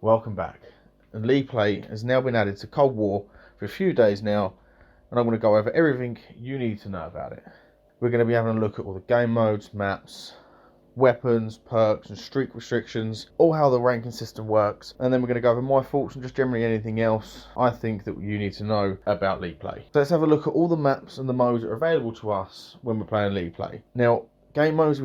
Welcome back. And League Play has now been added to Cold War for a few days now, and I'm going to go over everything you need to know about it. We're going to be having a look at all the game modes, maps, weapons, perks and streak restrictions, all how the ranking system works, and then we're going to go over my thoughts and just generally anything else I think that you need to know about League Play. So let's have a look at all the maps and the modes that are available to us when we're playing League Play. Now, game modes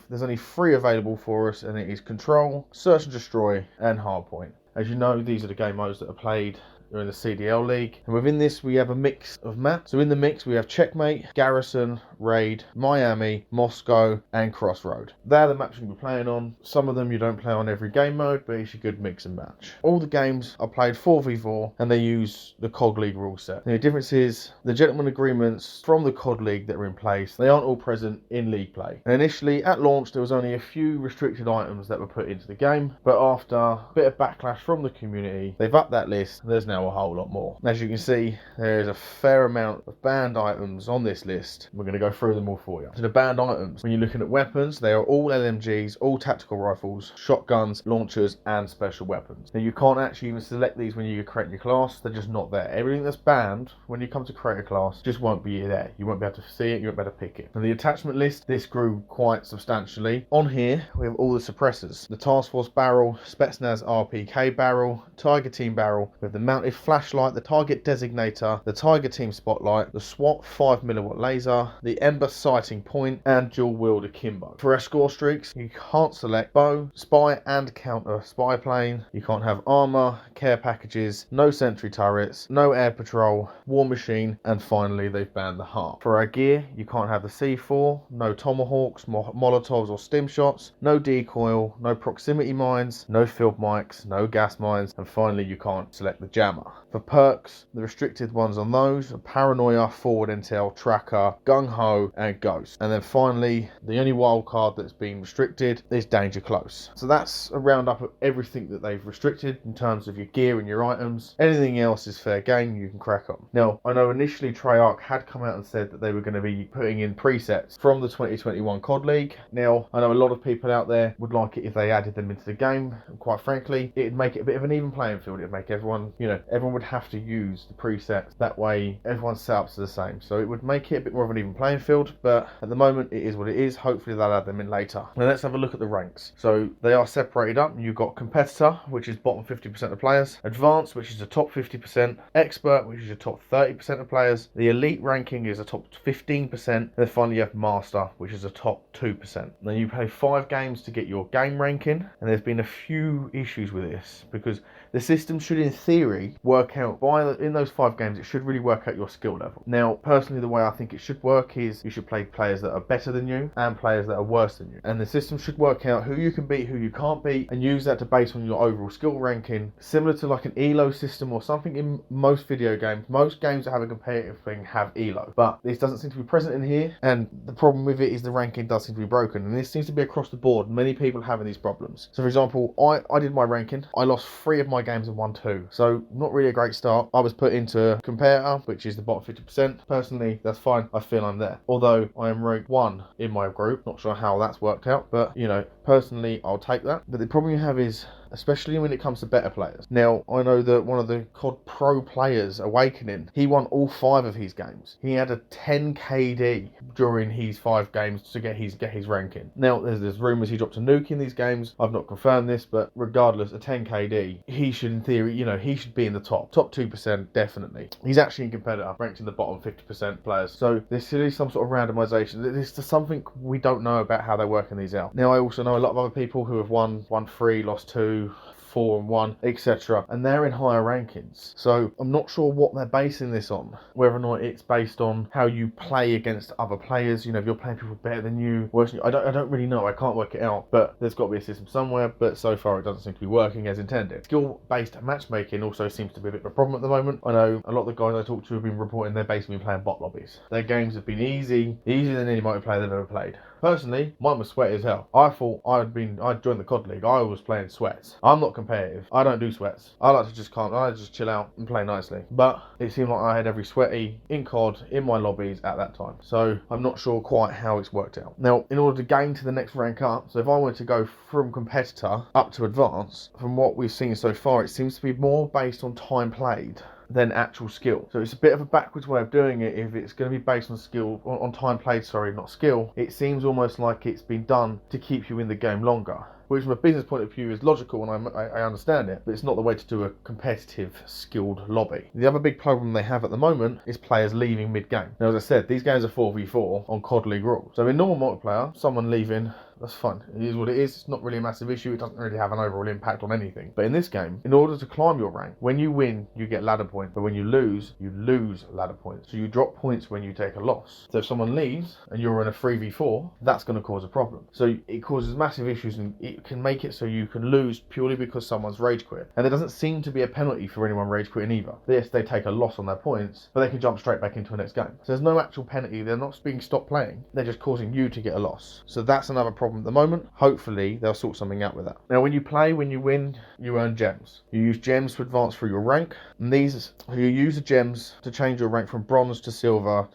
there's only 3 available for us, and it is Control, Search and Destroy and Hardpoint. As you know, these are the game modes that are played in the CDL League, and within this we have a mix of maps. So in the mix we have Checkmate, Garrison, Raid, Miami, Moscow and Crossroad. They're the maps you'll be playing on. Some of them you don't play on every game mode, but it's a good mix and match. All the games are played 4v4 and they use the COD League rule set. The difference is the gentleman agreements from the COD League that are in place, they aren't all present in League Play. And initially at launch there was only a few restricted items that were put into the game, but after a bit of backlash from the community, they've upped that list. There's now a whole lot more. As you can see, there is a fair amount of banned items on this list. We're going to go through them all for you. So the banned items, when you're looking at weapons, they are all LMGs, all tactical rifles, shotguns, launchers and special weapons. Now you can't actually even select these when you create your class. They're just not there. Everything that's banned when you come to create a class just won't be there. You won't be able to see it, you won't be able to pick it. And the attachment list, this grew quite substantially. On here we have all the suppressors: the Task Force barrel, Spetsnaz RPK barrel, Tiger Team barrel with the mounted flashlight, the target designator, the Tiger Team spotlight, the SWAT 5mm laser, the Ember sighting point and dual wield akimbo. For our score streaks, you can't select bow, spy and counter spy plane. You can't have armor, care packages, no sentry turrets, no air patrol, war machine, and finally they've banned the heart. For our gear, you can't have the C4, no tomahawks, molotovs or stim shots, no decoy, no proximity mines, no field mics, no gas mines, and finally you can't select the jammer. For perks, the restricted ones on those are Paranoia, Forward Intel, Tracker, Gung Ho and Ghost. And then finally, the only wild card that's been restricted is Danger Close. So that's a roundup of everything that they've restricted in terms of your gear and your items. Anything else is fair game, you can crack on. Now, I know initially Treyarch had come out and said that they were going to be putting in presets from the 2021 COD League. Now, I know a lot of people out there would like it if they added them into the game. And quite frankly, it'd make it a bit of an even playing field. It'd make everyone, everyone would have to use the presets. That way, everyone's setups are the same. So it would make it a bit more of an even playing field, but at the moment, it is what it is. Hopefully, they'll add them in later. Now, let's have a look at the ranks. So they are separated up. You've got Competitor, which is bottom 50% of players, Advanced, which is the top 50%, Expert, which is the top 30% of players, the Elite ranking is the top 15%, and then finally you have Master, which is the top 2%. Then you play 5 games to get your game ranking, and there's been a few issues with this because the system should, in theory, work out in those 5 games. It should really work out your skill level. Now, personally, the way I think it should work is you should play players that are better than you and players that are worse than you, and the system should work out who you can beat, who you can't beat, and use that to base on your overall skill ranking, similar to like an ELO system or something in most video games. Most games that have a competitive thing have ELO, but this doesn't seem to be present in here, and the problem with it is the ranking does seem to be broken, and this seems to be across the board. Many people having these problems. So for example, I did my ranking. I lost 3 of my games and won 2, so not really a great start. I was put into Competitor, which is the bottom 50%. Personally, that's fine. I feel I'm there, although I am ranked 1 in my group. Not sure how that's worked out, but personally I'll take that. But the problem you have is, especially when it comes to better players. Now, I know that one of the COD Pro players, Awakening, he won all 5 of his games. He had a 10 KD during his 5 games to get his ranking. Now, there's rumours he dropped a nuke in these games. I've not confirmed this, but regardless, a 10 KD, he should, in theory, he should be in the top 2%, definitely. He's actually in Competitor, ranked in the bottom 50% players. So there's really some sort of randomisation. This is something we don't know about how they're working these out. Now, I also know a lot of other people who have won 3, lost 2, 4 and 1, etc., and they're in higher rankings. So I'm not sure what they're basing this on, whether or not it's based on how you play against other players. If you're playing people better than you, worse than you, I don't really know. I can't work it out, but there's got to be a system somewhere. But so far it doesn't seem to be working as intended. Skill-based matchmaking also seems to be a bit of a problem at the moment. I know a lot of the guys I talk to have been reporting they're basically playing bot lobbies. Their games have been easier than any multiplayer they've ever played. Personally, mine was sweaty as hell. I thought I'd joined the COD League. I was playing sweats. I'm not competitive. I don't do sweats. I like to just chill out and play nicely. But it seemed like I had every sweaty in COD in my lobbies at that time. So I'm not sure quite how it's worked out. Now, in order to gain to the next rank up, so if I wanted to go from competitor up to advanced, from what we've seen so far, it seems to be more based on time played than actual skill. So it's a bit of a backwards way of doing it. If it's going to be based on skill, on time played, sorry, not skill, it seems almost like it's been done to keep you in the game longer. Which from a business point of view is logical, and I understand it, but it's not the way to do a competitive, skilled lobby. The other big problem they have at the moment is players leaving mid-game. Now, as I said, these games are 4v4 on COD League rules. So in normal multiplayer, someone leaving, that's fine. It is what it is. It's not really a massive issue. It doesn't really have an overall impact on anything. But in this game, in order to climb your rank, when you win, you get ladder points. But when you lose ladder points. So you drop points when you take a loss. So if someone leaves and you're in a 3v4, that's going to cause a problem. So it causes massive issues, and it can make it so you can lose purely because someone's rage quit. And there doesn't seem to be a penalty for anyone rage quitting either. Yes, they take a loss on their points, but they can jump straight back into the next game. So there's no actual penalty. They're not being stopped playing. They're just causing you to get a loss. So that's another problem at the moment. Hopefully they'll sort something out with that. Now, when you win, you earn gems. You use gems to advance through your rank, and you use the gems to change your rank from bronze to silver,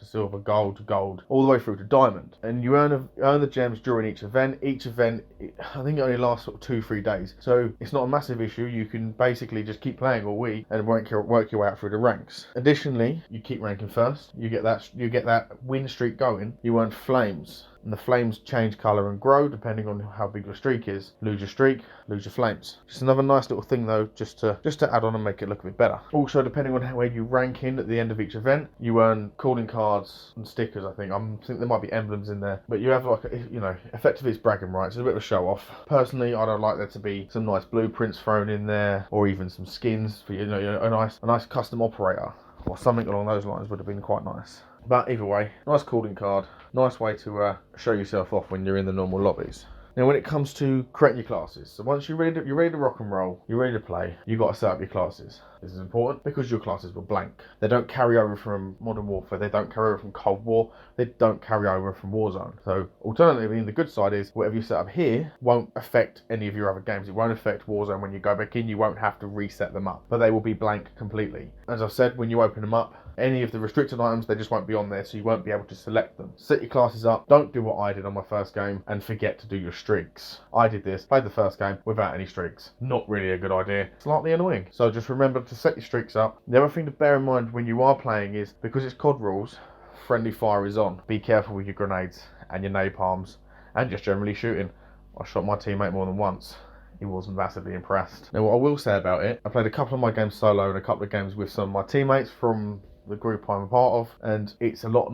gold to gold, all the way through to diamond. And you earn the gems during each event. Each event, I think it only lasts sort of 2-3 days. So it's not a massive issue. You can basically just keep playing all week and work your way out through the ranks. Additionally, you keep ranking first. You get that win streak going. You earn flames. And the flames change colour and grow depending on how big your streak is. Lose your streak, lose your flames. Just another nice little thing though, just to add on and make it look a bit better. Also, depending on where you rank in at the end of each event, you earn calling cards and stickers. I think there might be emblems in there, but you have effectively it's bragging rights. It's a bit of a show off. Personally, I don't like there to be some nice blueprints thrown in there, or even some skins for a nice custom operator or something along those lines would have been quite nice. But either way, nice calling card, nice way to show yourself off when you're in the normal lobbies. Now, when it comes to creating your classes, so once you're ready to rock and roll, you're ready to play, you've got to set up your classes. This is important because your classes were blank. They don't carry over from Modern Warfare, they don't carry over from Cold War, they don't carry over from Warzone. So alternatively, the good side is whatever you set up here won't affect any of your other games. It won't affect Warzone. When you go back in, you won't have to reset them up, but they will be blank completely. As I said, when you open them up, any of the restricted items, they just won't be on there, so you won't be able to select them. Set your classes up. Don't do what I did on my first game and forget to do your streaks. I did this, played the first game without any streaks. Not really a good idea. Slightly annoying. So just remember to set your streaks up. The other thing to bear in mind when you are playing is, because it's COD rules, friendly fire is on. Be careful with your grenades and your napalms and just generally shooting. I shot my teammate more than once. He wasn't massively impressed. Now, what I will say about it, I played a couple of my games solo and a couple of games with some of my teammates from the group I'm a part of, and it's a lot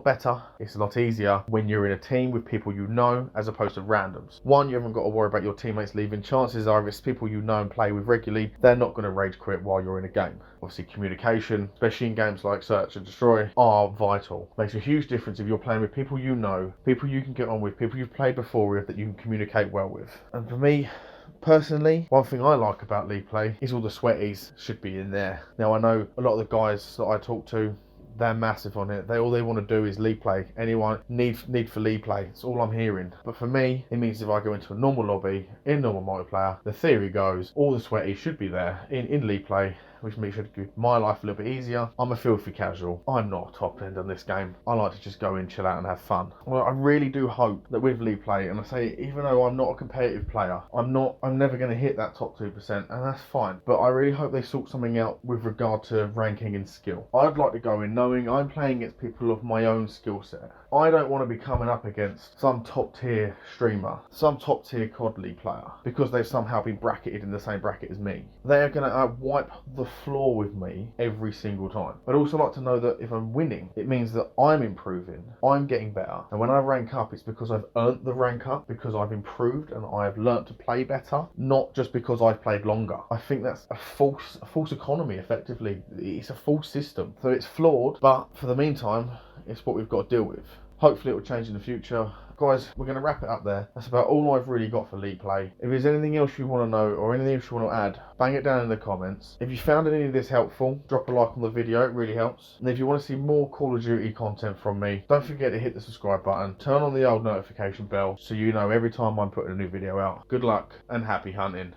better, it's a lot easier when you're in a team with people you know as opposed to randoms. One, you haven't got to worry about your teammates leaving. Chances are, if it's people you know and play with regularly, they're not going to rage quit while you're in a game. Obviously, communication, especially in games like Search and Destroy, are vital. Makes a huge difference if you're playing with people you know, people you can get on with, people you've played before with that you can communicate well with. And for me, personally, one thing I like about League Play is all the sweaties should be in there. Now, I know a lot of the guys that I talk to, they're massive on it. All they want to do is League Play. Anyone need for League Play. It's all I'm hearing. But for me, it means if I go into a normal lobby, in normal multiplayer, the theory goes, all the sweaties should be there in League Play, which makes my life a little bit easier. I'm a filthy casual. I'm not a top end on this game. I like to just go in, chill out and have fun. Well, I really do hope that with League Play, and I say, even though I'm not a competitive player, I'm never going to hit that top 2%, and that's fine. But I really hope they sort something out with regard to ranking and skill. I'd like to go in knowing I'm playing against people of my own skill set. I don't want to be coming up against some top tier streamer, some top tier COD League player, because they've somehow been bracketed in the same bracket as me. They are going to wipe the floor with me every single time. I'd also like to know that if I'm winning, it means that I'm improving, I'm getting better. And when I rank up, it's because I've earned the rank up, because I've improved and I've learnt to play better, not just because I've played longer. I think that's a false economy, effectively. It's a false system. So it's flawed, but for the meantime, it's what we've got to deal with. Hopefully it will change in the future. Guys, we're going to wrap it up there. That's about all I've really got for League Play. If there's anything else you want to know or anything else you want to add, bang it down in the comments. If you found any of this helpful, drop a like on the video, it really helps. And if you want to see more Call of Duty content from me, don't forget to hit the subscribe button, turn on the old notification bell so you know every time I'm putting a new video out. Good luck and happy hunting.